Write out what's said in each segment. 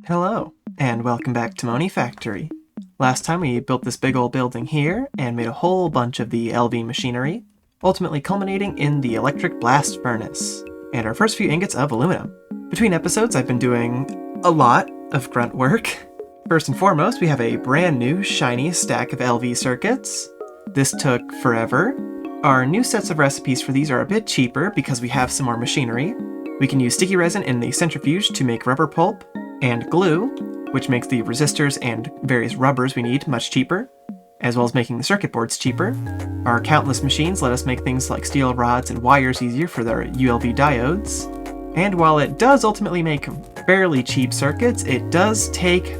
Hello, and welcome back to Monifactory. Last time we built this big old building here, and made a whole bunch of the LV machinery, ultimately culminating in the electric blast furnace, and our first few ingots of aluminum. Between episodes, I've been doing a lot of grunt work. First and foremost, we have a brand new, shiny stack of LV circuits. This took forever. Our new sets of recipes for these are a bit cheaper because we have some more machinery. We can use sticky resin in the centrifuge to make rubber pulp, and glue, which makes the resistors and various rubbers we need much cheaper, as well as making the circuit boards cheaper. Our countless machines let us make things like steel rods and wires easier for their ULV diodes. And while it does ultimately make fairly cheap circuits, it does take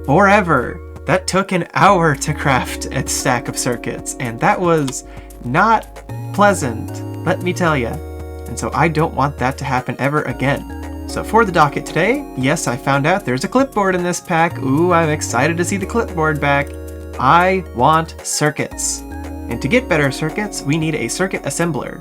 forever. That took an hour to craft a stack of circuits, and that was not pleasant, let me tell you. And so I don't want that to happen ever again. So for the docket today, yes, I found out there's a clipboard in this pack. Ooh, I'm excited to see the clipboard back. I want circuits. And to get better circuits, we need a circuit assembler.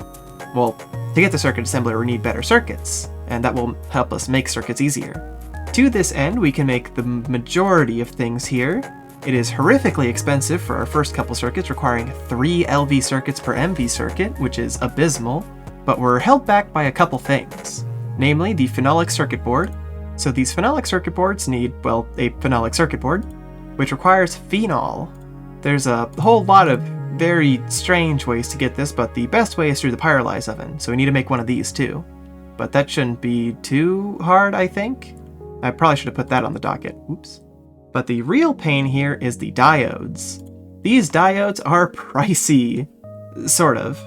Well, to get the circuit assembler, we need better circuits, and that will help us make circuits easier. To this end, we can make the majority of things here. It is horrifically expensive for our first couple circuits, requiring 3 LV circuits per MV circuit, which is abysmal, but we're held back by a couple things. Namely, the phenolic circuit board. So these phenolic circuit boards need, well, a phenolic circuit board, which requires phenol. There's a whole lot of very strange ways to get this, but the best way is through the pyrolyze oven, so we need to make one of these too. But that shouldn't be too hard, I think. I probably should have put that on the docket. Oops. But the real pain here is the diodes. These diodes are pricey, sort of.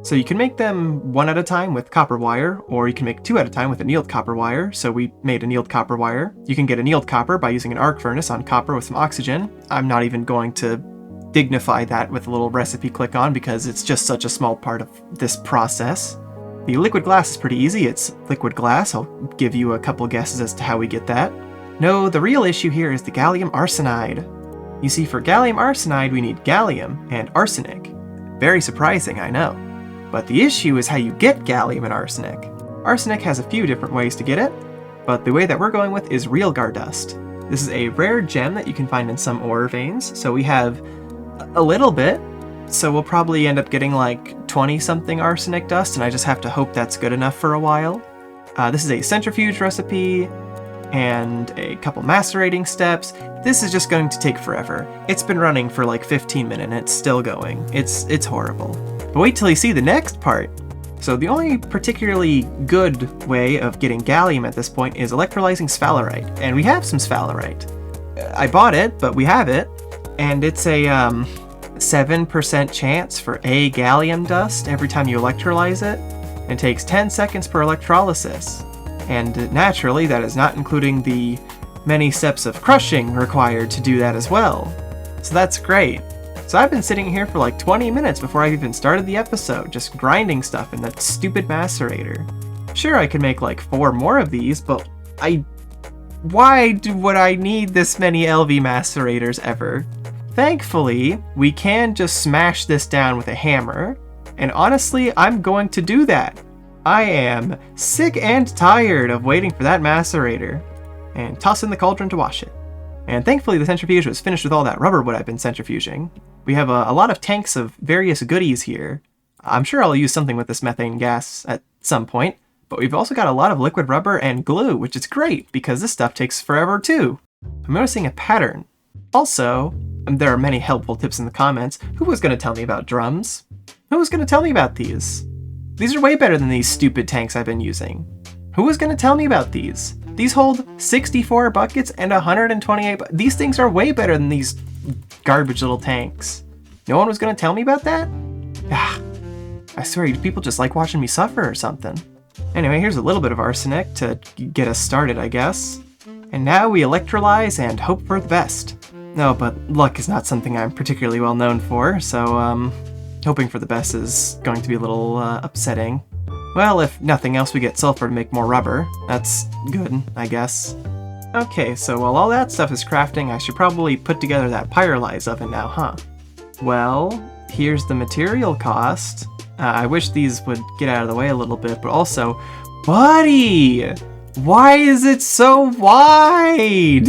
So you can make them one at a time with copper wire, or you can make 2 at a time with annealed copper wire. So we made annealed copper wire. You can get annealed copper by using an arc furnace on copper with some oxygen. I'm not even going to dignify that with a little recipe click on because it's just such a small part of this process. The liquid glass is pretty easy. It's liquid glass. I'll give you a couple guesses as to how we get that. No, the real issue here is the gallium arsenide. You see, for gallium arsenide, we need gallium and arsenic. Very surprising, I know. But the issue is how you get gallium and arsenic. Arsenic has a few different ways to get it, but the way that we're going with is realgar dust. This is a rare gem that you can find in some ore veins, so we have a little bit, so we'll probably end up getting like 20-something arsenic dust, and I just have to hope that's good enough for a while. This is a centrifuge recipe, and a couple macerating steps. This is just going to take forever. It's been running for like 15 minutes and it's still going. It's horrible. But wait till you see the next part. So the only particularly good way of getting gallium at this point is electrolyzing sphalerite, and we have some sphalerite. I bought it, but we have it, and it's a 7% chance for a gallium dust every time you electrolyze it. It takes 10 seconds per electrolysis. And naturally, that is not including the many steps of crushing required to do that as well. So that's great. So I've been sitting here for like 20 minutes before I've even started the episode, just grinding stuff in that stupid macerator. Sure, I could make like 4 more of these, but why would I need this many LV macerators ever? Thankfully, we can just smash this down with a hammer, and honestly, I'm going to do that. I am sick and tired of waiting for that macerator, and toss in the cauldron to wash it. And thankfully the centrifuge was finished with all that rubber wood I've been centrifuging. We have a lot of tanks of various goodies here. I'm sure I'll use something with this methane gas at some point, but we've also got a lot of liquid rubber and glue, which is great because this stuff takes forever too. I'm noticing a pattern. Also, there are many helpful tips in the comments. Who was going to tell me about drums? Who was going to tell me about these? These are way better than these stupid tanks I've been using. Who was going to tell me about these? These hold 64 buckets and 128 These things are way better than these garbage little tanks. No one was going to tell me about that? I swear, people just like watching me suffer or something. Anyway, here's a little bit of arsenic to get us started, I guess. And now we electrolyze and hope for the best. No, but luck is not something I'm particularly well known for, so hoping for the best is going to be a little upsetting. Well, if nothing else, we get sulfur to make more rubber. That's good, I guess. Okay, so while all that stuff is crafting, I should probably put together that pyrolyze oven now, huh? Well, here's the material cost. I wish these would get out of the way a little bit, but also, buddy! Why is it so wide?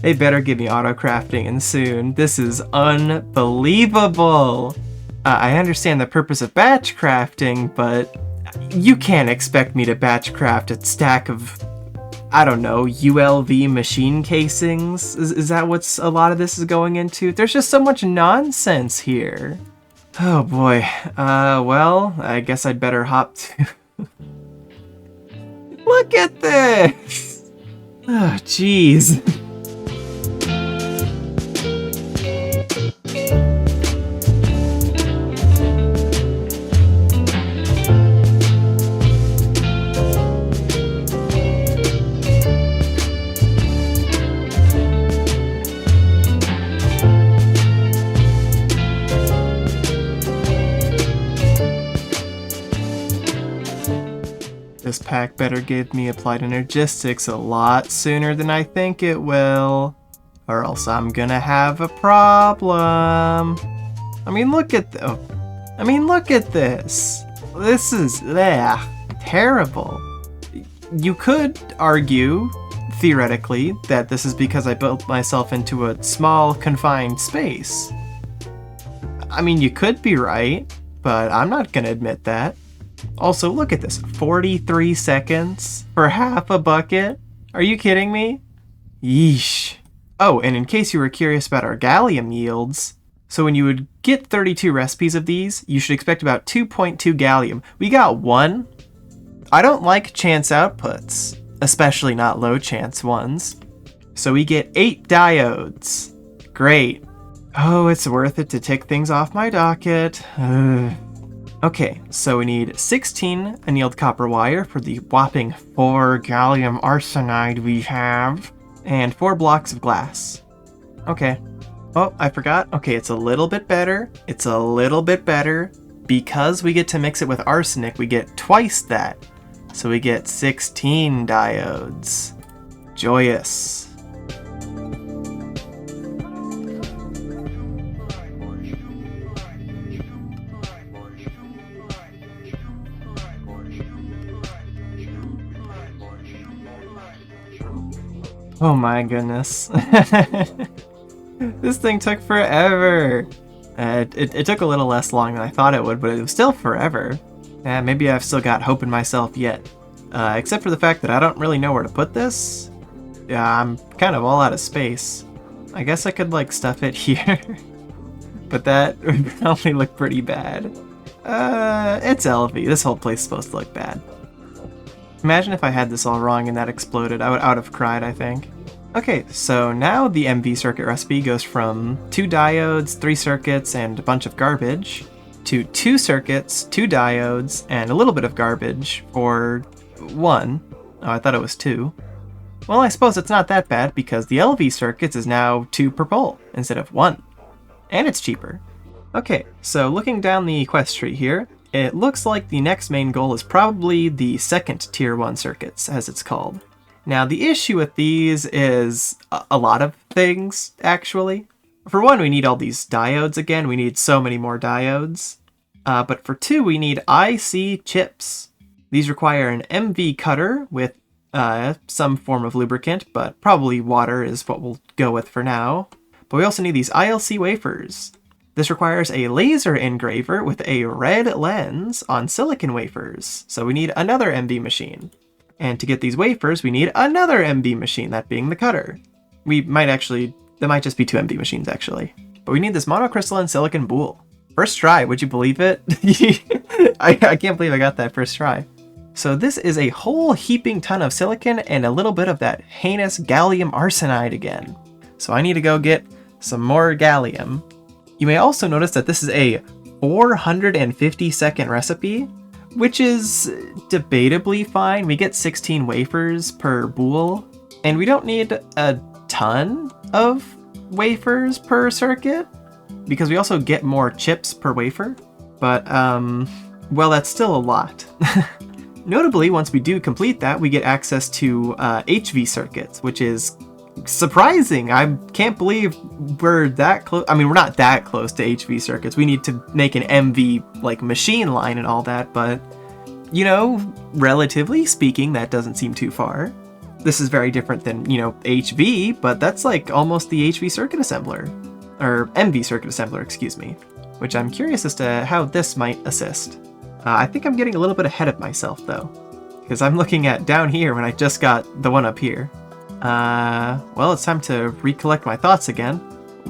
They better give me auto crafting and soon. This is unbelievable. I understand the purpose of batch crafting, but you can't expect me to batch craft a stack of, I don't know, ULV machine casings? Is that what's a lot of this is going into? There's just so much nonsense here. Oh boy. Well, I guess I'd better hop to... Look at this! Oh, jeez. This pack better give me applied energistics a lot sooner than I think it will, or else I'm gonna have a problem. I mean, look at look at this. This is terrible. You could argue, theoretically, that this is because I built myself into a small, confined space. I mean, you could be right, but I'm not gonna admit that. Also, look at this, 43 seconds for half a bucket? Are you kidding me? Yeesh. Oh, and in case you were curious about our gallium yields, so when you would get 32 recipes of these, you should expect about 2.2 gallium. We got 1. I don't like chance outputs, especially not low chance ones. So we get 8 diodes. Great. Oh, it's worth it to tick things off my docket. Okay, so we need 16 annealed copper wire for the whopping 4 gallium arsenide we have, and 4 blocks of glass. Okay. Oh, I forgot. Okay, it's a little bit better. It's a little bit better. Because we get to mix it with arsenic, we get twice that. So we get 16 diodes. Joyous. Oh my goodness. This thing took forever. It took a little less long than I thought it would, but it was still forever. Maybe I've still got hope in myself yet. Except for the fact that I don't really know where to put this. Yeah, I'm kind of all out of space. I guess I could like stuff it here. But that would probably look pretty bad. It's LV. This whole place is supposed to look bad. Imagine if I had this all wrong and that exploded. I would have cried, I think. Okay, so now the MV circuit recipe goes from 2 diodes, 3 circuits, and a bunch of garbage, to 2 circuits, 2 diodes, and a little bit of garbage for 1. Oh, I thought it was 2. Well, I suppose it's not that bad because the LV circuits is now 2 per pole instead of 1. And it's cheaper. Okay, so looking down the quest tree here, it looks like the next main goal is probably the second tier 1 circuits, as it's called. Now, the issue with these is a lot of things, actually. For 1, we need all these diodes again. We need so many more diodes. But for 2, we need IC chips. These require an MV cutter with some form of lubricant, but probably water is what we'll go with for now. But we also need these ILC wafers. This requires a laser engraver with a red lens on silicon wafers, so we need another MV machine. And to get these wafers, we need another MV machine, that being the cutter. There might just be 2 MV machines actually. But we need this monocrystalline silicon boule. First try, would you believe it? I can't believe I got that first try. So this is a whole heaping ton of silicon and a little bit of that heinous gallium arsenide again. So I need to go get some more gallium. You may also notice that this is a 450 second recipe, which is debatably fine. We get 16 wafers per boule, and we don't need a ton of wafers per circuit, because we also get more chips per wafer. But, well, that's still a lot. Notably, once we do complete that, we get access to HV circuits, which is surprising. I can't believe we're that close. I mean, we're not that close to HV circuits. We need to make an MV like machine line and all that, but you know, relatively speaking, that doesn't seem too far. This is very different than, you know, HV, but that's like almost the HV circuit assembler. Or MV circuit assembler, excuse me. Which I'm curious as to how this might assist. I think I'm getting a little bit ahead of myself, though. Because I'm looking at down here when I just got the one up here. Well, it's time to recollect my thoughts again.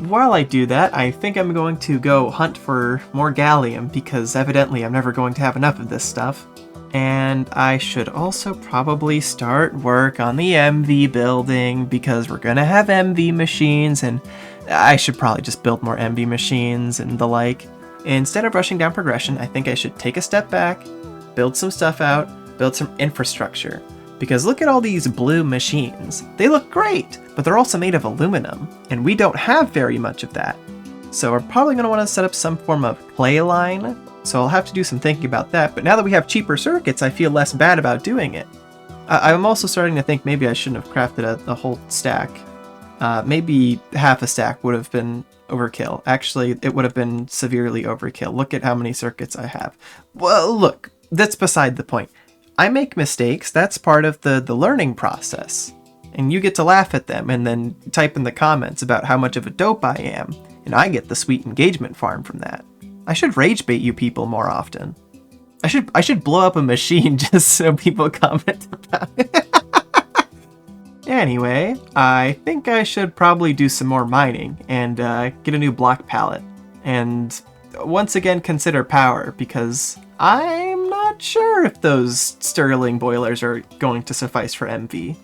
While I do that, I think I'm going to go hunt for more gallium, because evidently I'm never going to have enough of this stuff. And I should also probably start work on the MV building, because we're gonna have MV machines, and I should probably just build more MV machines and the like. Instead of rushing down progression, I think I should take a step back, build some stuff out, build some infrastructure. Because look at all these blue machines. They look great, but they're also made of aluminum, and we don't have very much of that. So we're probably going to want to set up some form of clay line, so I'll have to do some thinking about that, but now that we have cheaper circuits, I feel less bad about doing it. I'm also starting to think maybe I shouldn't have crafted a whole stack. Maybe half a stack would have been overkill. Actually, it would have been severely overkill. Look at how many circuits I have. Well, look, that's beside the point. I make mistakes, that's part of the learning process. And you get to laugh at them and then type in the comments about how much of a dope I am, and I get the sweet engagement farm from that. I should rage bait you people more often. I should blow up a machine just so people comment about it. Anyway, I think I should probably do some more mining and get a new block palette. And once again consider power, because I'm not sure if those Stirling boilers are going to suffice for MV.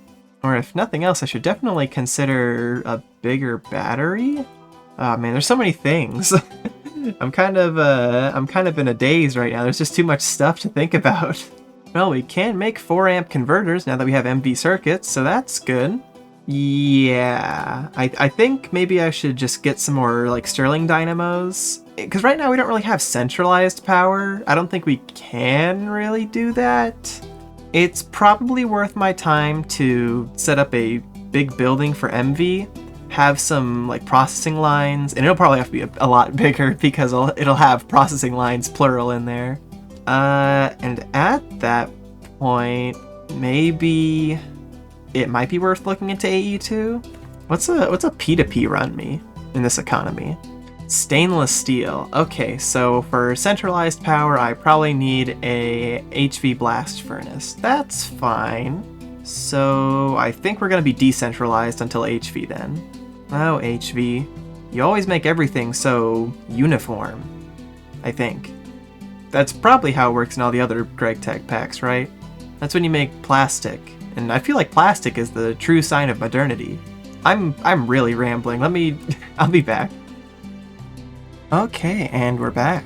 Or if nothing else, I should definitely consider a bigger battery. Oh man, there's so many things. I'm kind of in a daze right now. There's just too much stuff to think about. Well, we can make 4 amp converters now that we have MV circuits, so that's good. Yeah, I think maybe I should just get some more like Stirling dynamos. Because right now we don't really have centralized power. I don't think we can really do that. It's probably worth my time to set up a big building for MV, have some like processing lines, and it'll probably have to be a lot bigger because it'll have processing lines plural in there. And at that point, maybe it might be worth looking into AE2. What's a P2P run me in this economy? Stainless steel. Okay, so for centralized power, I probably need a HV blast furnace. That's fine. So I think we're gonna be decentralized until HV then. Oh, HV. You always make everything so uniform, I think. That's probably how it works in all the other Gregtech packs, right? That's when you make plastic, and I feel like plastic is the true sign of modernity. I'm really rambling. I'll be back. Okay, and we're back.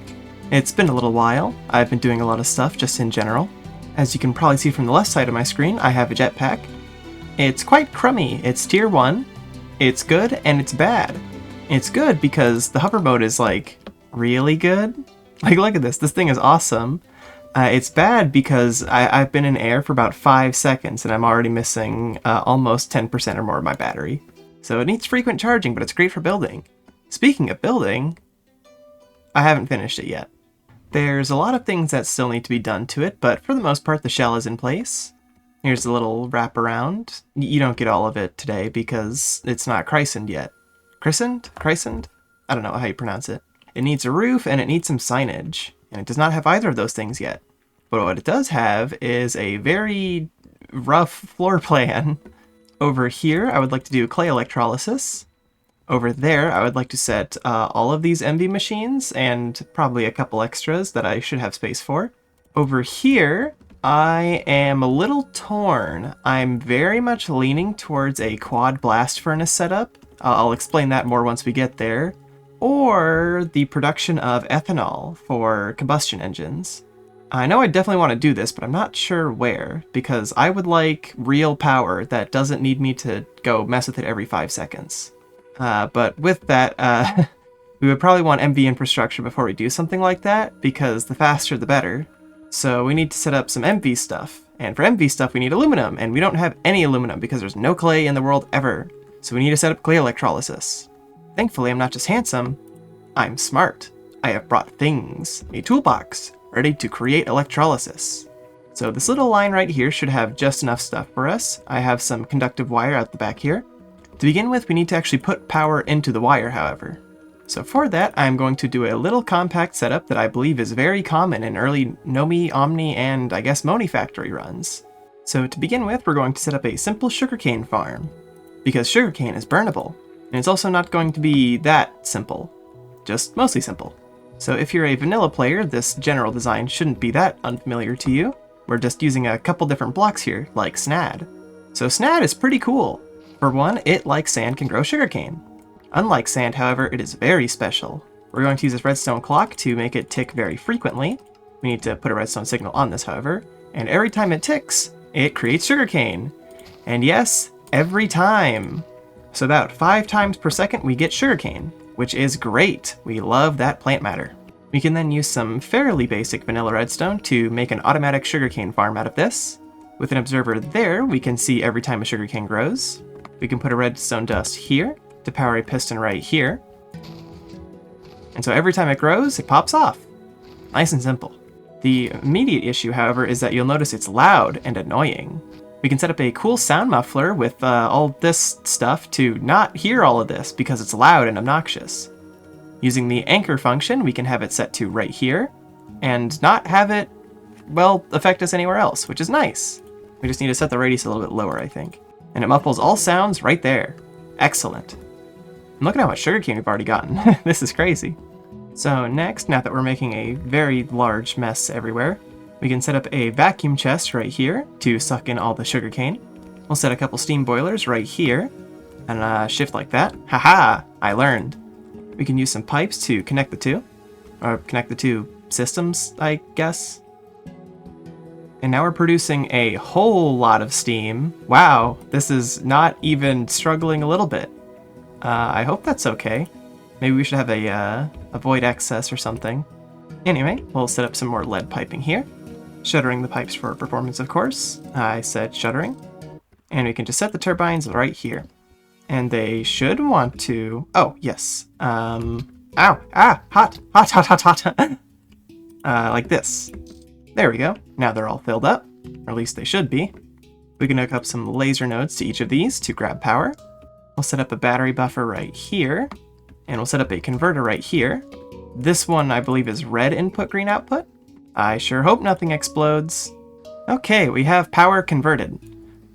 It's been a little while. I've been doing a lot of stuff just in general. As you can probably see from the left side of my screen, I have a jetpack. It's quite crummy. It's tier 1. It's good, and it's bad. It's good because the hover mode is like really good. Like, look at this. This thing is awesome. It's bad because I've been in air for about 5 seconds and I'm already missing almost 10% or more of my battery. So it needs frequent charging, but it's great for building. Speaking of building, I haven't finished it yet. There's a lot of things that still need to be done to it, but for the most part the shell is in place. Here's a little wraparound. You don't get all of it today because it's not christened yet. Christened? Christened? I don't know how you pronounce it. It needs a roof and it needs some signage, and it does not have either of those things yet. But what it does have is a very rough floor plan. Over here, I would like to do clay electrolysis. Over there, I would like to set all of these MV machines and probably a couple extras that I should have space for. Over here, I am a little torn. I'm very much leaning towards a quad blast furnace setup. I'll explain that more once we get there. Or the production of ethanol for combustion engines. I know I definitely want to do this, but I'm not sure where, because I would like real power that doesn't need me to go mess with it every 5 seconds. But with that, we would probably want MV infrastructure before we do something like that, because the faster the better. So we need to set up some MV stuff, and for MV stuff we need aluminum, and we don't have any aluminum because there's no clay in the world ever. So we need to set up clay electrolysis. Thankfully, I'm not just handsome, I'm smart. I have brought things, a toolbox, ready to create electrolysis. So this little line right here should have just enough stuff for us. I have some conductive wire out the back here. To begin with, we need to actually put power into the wire, however. So for that, I'm going to do a little compact setup that I believe is very common in early Nomi, Omni, and I guess Monifactory runs. So to begin with, we're going to set up a simple sugarcane farm, because sugarcane is burnable, and it's also not going to be that simple, just mostly simple. So if you're a vanilla player, this general design shouldn't be that unfamiliar to you. We're just using a couple different blocks here, like SNAD. So SNAD is pretty cool. For one, it, like sand, can grow sugarcane. Unlike sand, however, it is very special. We're going to use this redstone clock to make it tick very frequently. We need to put a redstone signal on this, however, and every time it ticks, it creates sugarcane. And yes, every time. So about 5 times per second we get sugarcane, which is great. We love that plant matter. We can then use some fairly basic vanilla redstone to make an automatic sugarcane farm out of this. With an observer there, we can see every time a sugarcane grows. We can put a redstone dust here to power a piston right here. And so every time it grows, it pops off. Nice and simple. The immediate issue, however, is that you'll notice it's loud and annoying. We can set up a cool sound muffler with all this stuff to not hear all of this because it's loud and obnoxious. Using the anchor function, we can have it set to right here and not have it, well, affect us anywhere else, which is nice. We just need to set the radius a little bit lower, I think. And it muffles all sounds right there. Excellent. And look at how much sugarcane we've already gotten. This is crazy. So next, now that we're making a very large mess everywhere, we can set up a vacuum chest right here to suck in all the sugarcane. We'll set a couple steam boilers right here and shift like that. Haha, I learned. We can use some pipes to connect the two, or connect the two systems, I guess. And now we're producing a whole lot of steam. Wow, this is not even struggling a little bit. I hope that's okay. Maybe we should have a avoid excess or something. Anyway, we'll set up some more lead piping here. Shuttering the pipes for performance, of course. I said shuttering. And we can just set the turbines right here. And they should want to... Oh, yes. Ow! Ah! Hot! Hot, hot, hot, hot! Like this. There we go. Now they're all filled up. Or at least they should be. We can hook up some laser nodes to each of these to grab power. We'll set up a battery buffer right here. And we'll set up a converter right here. This one, I believe, is red input, green output. I sure hope nothing explodes. Okay, we have power converted.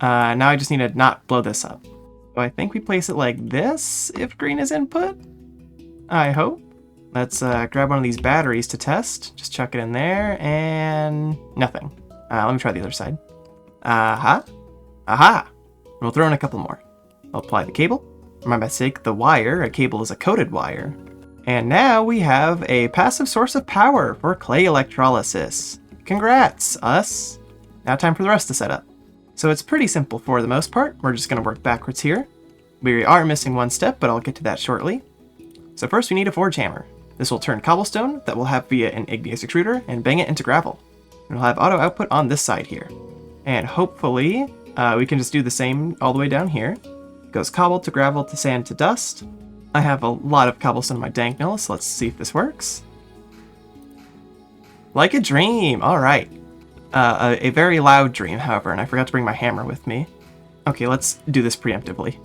Now I just need to not blow this up. So I think we place it like this if green is input. I hope. Let's grab one of these batteries to test. Just chuck it in there and nothing. Let me try the other side. Aha. Aha. And we'll throw in a couple more. I'll apply the cable. For my mistake, the wire. A cable is a coated wire. And now we have a passive source of power for clay electrolysis. Congrats, us. Now time for the rest to set up. So it's pretty simple for the most part. We're just going to work backwards here. We are missing one step, but I'll get to that shortly. So first we need a forge hammer. This will turn cobblestone that we'll have via an igneous extruder and bang it into gravel. And we'll have auto output on this side here. And hopefully we can just do the same all the way down here. It goes cobble to gravel to sand to dust. I have a lot of cobblestone in my dank mill, so let's see if this works. Like a dream! Alright. A very loud dream, however, and I forgot to bring my hammer with me. Okay, let's do this preemptively.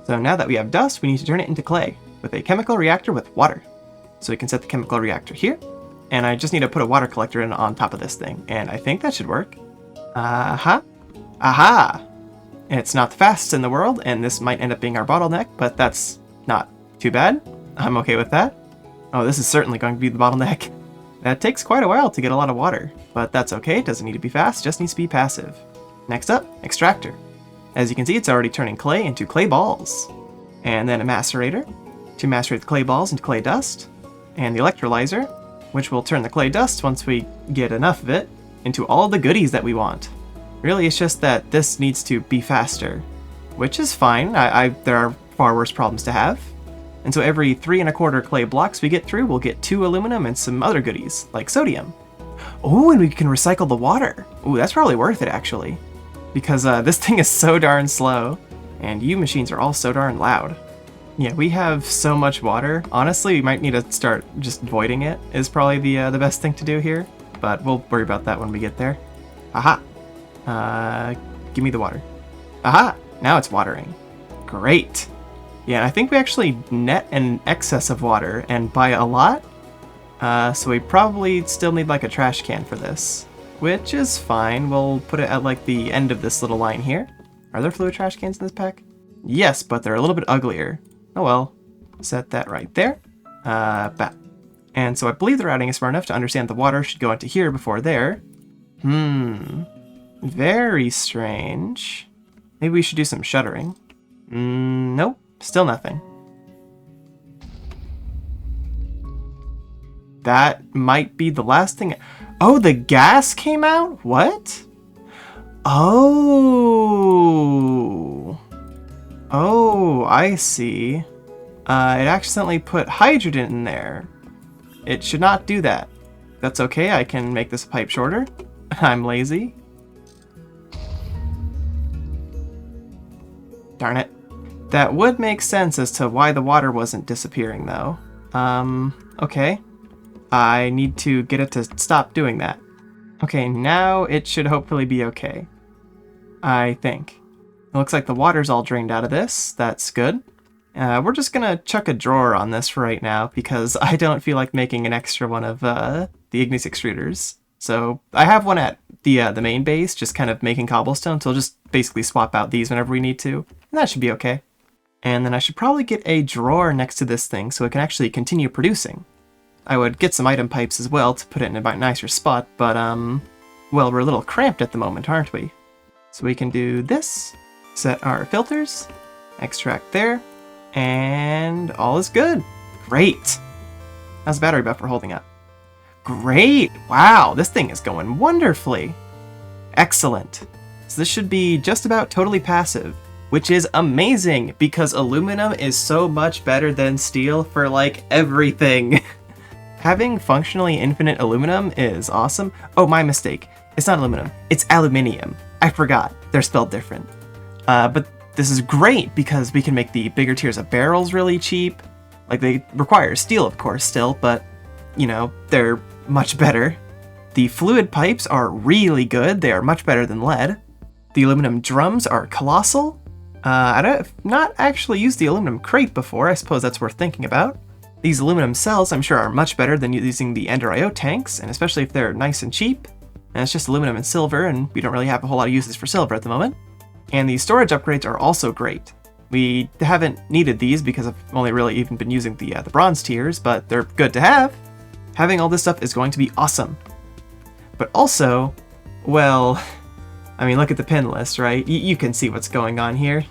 So now that we have dust, we need to turn it into clay with a chemical reactor with water. So we can set the chemical reactor here, and I just need to put a water collector in on top of this thing, and I think that should work. Aha! Aha! It's not the fastest in the world, and this might end up being our bottleneck, but that's not too bad. I'm okay with that. Oh, this is certainly going to be the bottleneck. That takes quite a while to get a lot of water, but that's okay. It doesn't need to be fast, just needs to be passive. Next up, extractor. As you can see, it's already turning clay into clay balls. And then a macerator to macerate the clay balls into clay dust. And the electrolyzer, which will turn the clay dust once we get enough of it into all the goodies that we want. Really, it's just that this needs to be faster, which is fine. There are far worse problems to have. And so every 3 1/4 clay blocks we get through, we'll get 2 aluminum and some other goodies, like sodium. Oh, and we can recycle the water. Ooh, that's probably worth it, actually. Because this thing is so darn slow, and you machines are all so darn loud. Yeah, we have so much water. Honestly, we might need to start just voiding it, is probably the best thing to do here. But we'll worry about that when we get there. Aha! Give me the water. Aha! Now it's watering. Great! Yeah, I think we actually net an excess of water, and by a lot. So we probably still need like a trash can for this, which is fine. We'll put it at like the end of this little line here. Are there fluid trash cans in this pack? Yes, but they're a little bit uglier. Oh well. Set that right there. Bat. And so I believe the routing is smart enough to understand the water should go into here before there. Very strange. Maybe we should do some shuttering. Nope. Still nothing. That might be the last thing. Oh, the gas came out? What? Oh. Oh, I see. It accidentally put hydrogen in there. It should not do that. That's okay, I can make this pipe shorter. I'm lazy. Darn it. That would make sense as to why the water wasn't disappearing, though. Okay. I need to get it to stop doing that. Okay, now it should hopefully be okay. I think. It looks like the water's all drained out of this. That's good. We're just gonna chuck a drawer on this for right now because I don't feel like making an extra one of the ignis extruders. So I have one at the main base, just kind of making cobblestone, so we'll just basically swap out these whenever we need to, and that should be okay. And then I should probably get a drawer next to this thing so it can actually continue producing. I would get some item pipes as well to put it in a nicer spot, but well, we're a little cramped at the moment, aren't we? So we can do this, set our filters, extract there, and all is good. Great. How's the battery buffer holding up? Great. Wow, this thing is going wonderfully. Excellent. So this should be just about totally passive, which is amazing because aluminum is so much better than steel for like everything. Having functionally infinite aluminum is awesome. Oh, my mistake. It's not aluminum. It's aluminium. I forgot. They're spelled different. But this is great because we can make the bigger tiers of barrels really cheap. Like, they require steel, of course, still, but, you know, they're much better. The fluid pipes are really good. They are much better than lead. The aluminum drums are colossal. I've not actually used the aluminum crate before. I suppose that's worth thinking about. These aluminum cells, I'm sure, are much better than using the endgame tanks, and especially if they're nice and cheap. And it's just aluminum and silver, and we don't really have a whole lot of uses for silver at the moment. And the storage upgrades are also great. We haven't needed these because I've only really even been using the bronze tiers, but they're good to have. Having all this stuff is going to be awesome. But also, well, I mean, look at the pin list, right? You can see what's going on here.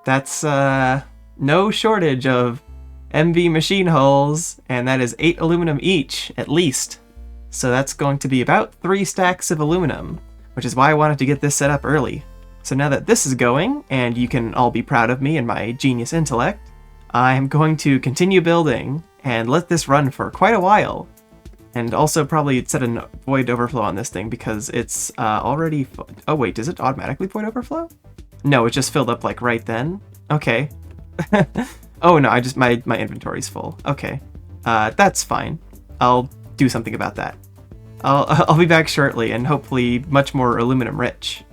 That's no shortage of MV machine hulls, and that is 8 aluminum each, at least. So that's going to be about 3 stacks of aluminum, which is why I wanted to get this set up early. So now that this is going, and you can all be proud of me and my genius intellect, I'm going to continue building and let this run for quite a while. And also probably set a void overflow on this thing because it's already... Oh wait, does it automatically void overflow? No, it just filled up like right then. Okay. Oh no, my inventory's full. Okay. That's fine. I'll do something about that. I'll be back shortly and hopefully much more aluminum rich.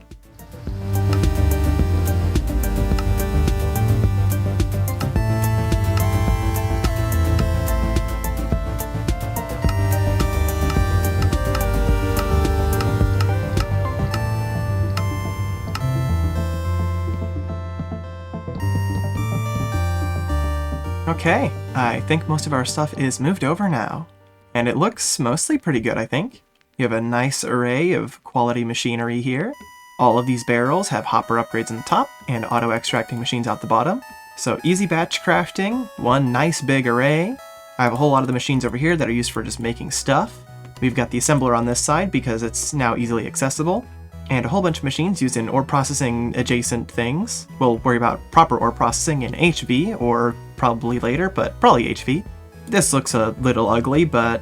Okay, I think most of our stuff is moved over now. And it looks mostly pretty good, I think. You have a nice array of quality machinery here. All of these barrels have hopper upgrades in the top and auto-extracting machines out the bottom. So easy batch crafting, one nice big array. I have a whole lot of the machines over here that are used for just making stuff. We've got the assembler on this side because it's now easily accessible. And a whole bunch of machines used in ore processing adjacent things. We'll worry about proper ore processing in HV, or probably later, but probably HV. This looks a little ugly, but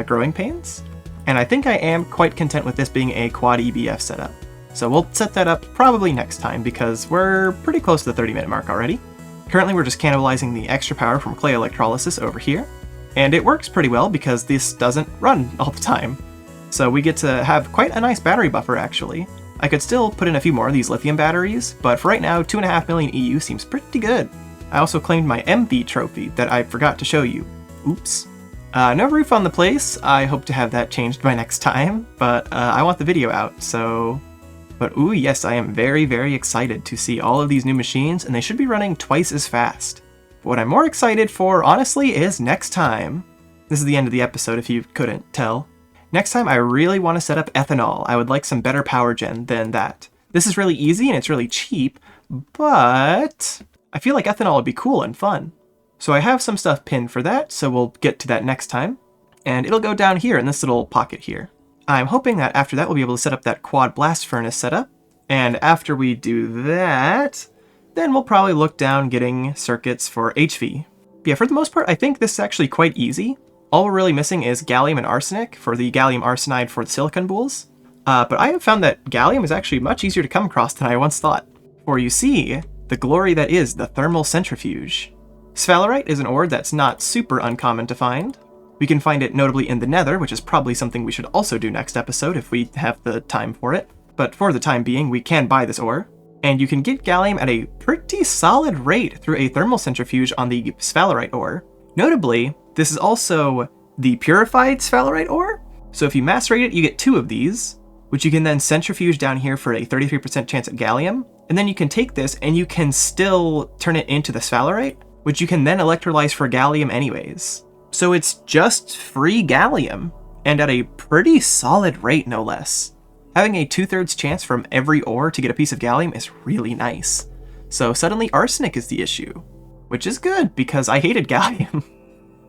growing pains. And I think I am quite content with this being a quad EBF setup. So we'll set that up probably next time because we're pretty close to the 30-minute mark already. Currently we're just cannibalizing the extra power from clay electrolysis over here. And it works pretty well because this doesn't run all the time. So we get to have quite a nice battery buffer, actually. I could still put in a few more of these lithium batteries, but for right now, 2.5 million EU seems pretty good. I also claimed my MV trophy that I forgot to show you. Oops. No roof on the place. I hope to have that changed by next time, but I want the video out, so... But ooh, yes, I am very, very excited to see all of these new machines, and they should be running twice as fast. But what I'm more excited for, honestly, is next time. This is the end of the episode, if you couldn't tell. Next time, I really want to set up ethanol. I would like some better power gen than that. This is really easy and it's really cheap, but I feel like ethanol would be cool and fun. So I have some stuff pinned for that, so we'll get to that next time. And it'll go down here in this little pocket here. I'm hoping that after that we'll be able to set up that quad blast furnace setup. And after we do that, then we'll probably look down getting circuits for HV. Yeah, for the most part, I think this is actually quite easy. All we're really missing is gallium and arsenic for the gallium arsenide for the silicon boules. But I have found that gallium is actually much easier to come across than I once thought. For you see, the glory that is the thermal centrifuge. Sphalerite is an ore that's not super uncommon to find. We can find it notably in the nether, which is probably something we should also do next episode if we have the time for it. But for the time being, we can buy this ore. And you can get gallium at a pretty solid rate through a thermal centrifuge on the sphalerite ore. Notably, this is also the purified sphalerite ore. So if you macerate it, you get 2 of these, which you can then centrifuge down here for a 33% chance at gallium. And then you can take this and you can still turn it into the sphalerite, which you can then electrolyze for gallium anyways. So it's just free gallium, and at a pretty solid rate, no less. Having a 2/3 chance from every ore to get a piece of gallium is really nice. So suddenly arsenic is the issue, which is good because I hated gallium.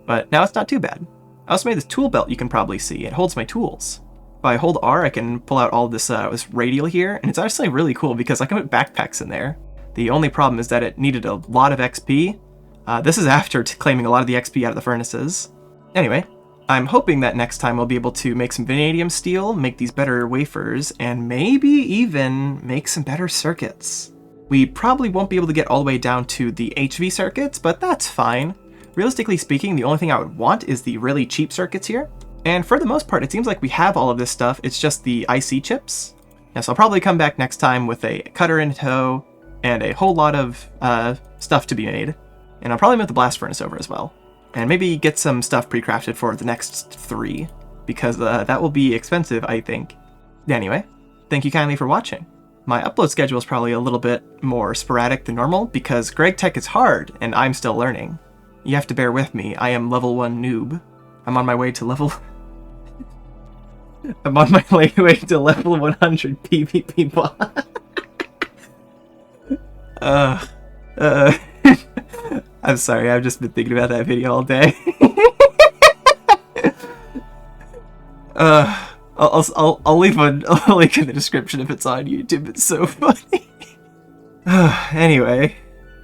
But now it's not too bad. I also made this tool belt you can probably see. It holds my tools. If I hold R, I can pull out all this radial here, and it's actually really cool because I can put backpacks in there. The only problem is that it needed a lot of XP. This is after claiming a lot of the XP out of the furnaces. Anyway, I'm hoping that next time we'll be able to make some vanadium steel, make these better wafers, and maybe even make some better circuits. We probably won't be able to get all the way down to the HV circuits, but that's fine. Realistically speaking, the only thing I would want is the really cheap circuits here. And for the most part, it seems like we have all of this stuff. It's just the IC chips. Yes, I'll probably come back next time with a cutter in tow and a whole lot of stuff to be made. And I'll probably move the blast furnace over as well. And maybe get some stuff pre-crafted for the next 3, because that will be expensive, I think. Anyway, thank you kindly for watching. My upload schedule is probably a little bit more sporadic than normal, because Gregtech is hard, and I'm still learning. You have to bear with me, I am level 1 noob. I'm on my way to level... I'm on my way to level 100 PvP bot. I'm sorry, I've just been thinking about that video all day. I'll leave a link in the description if it's on YouTube. It's so funny. Anyway,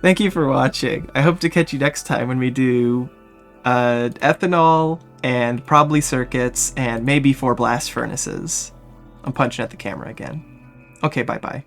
thank you for watching. I hope to catch you next time when we do ethanol and probably circuits and maybe 4 blast furnaces. I'm punching at the camera again. Okay, bye-bye.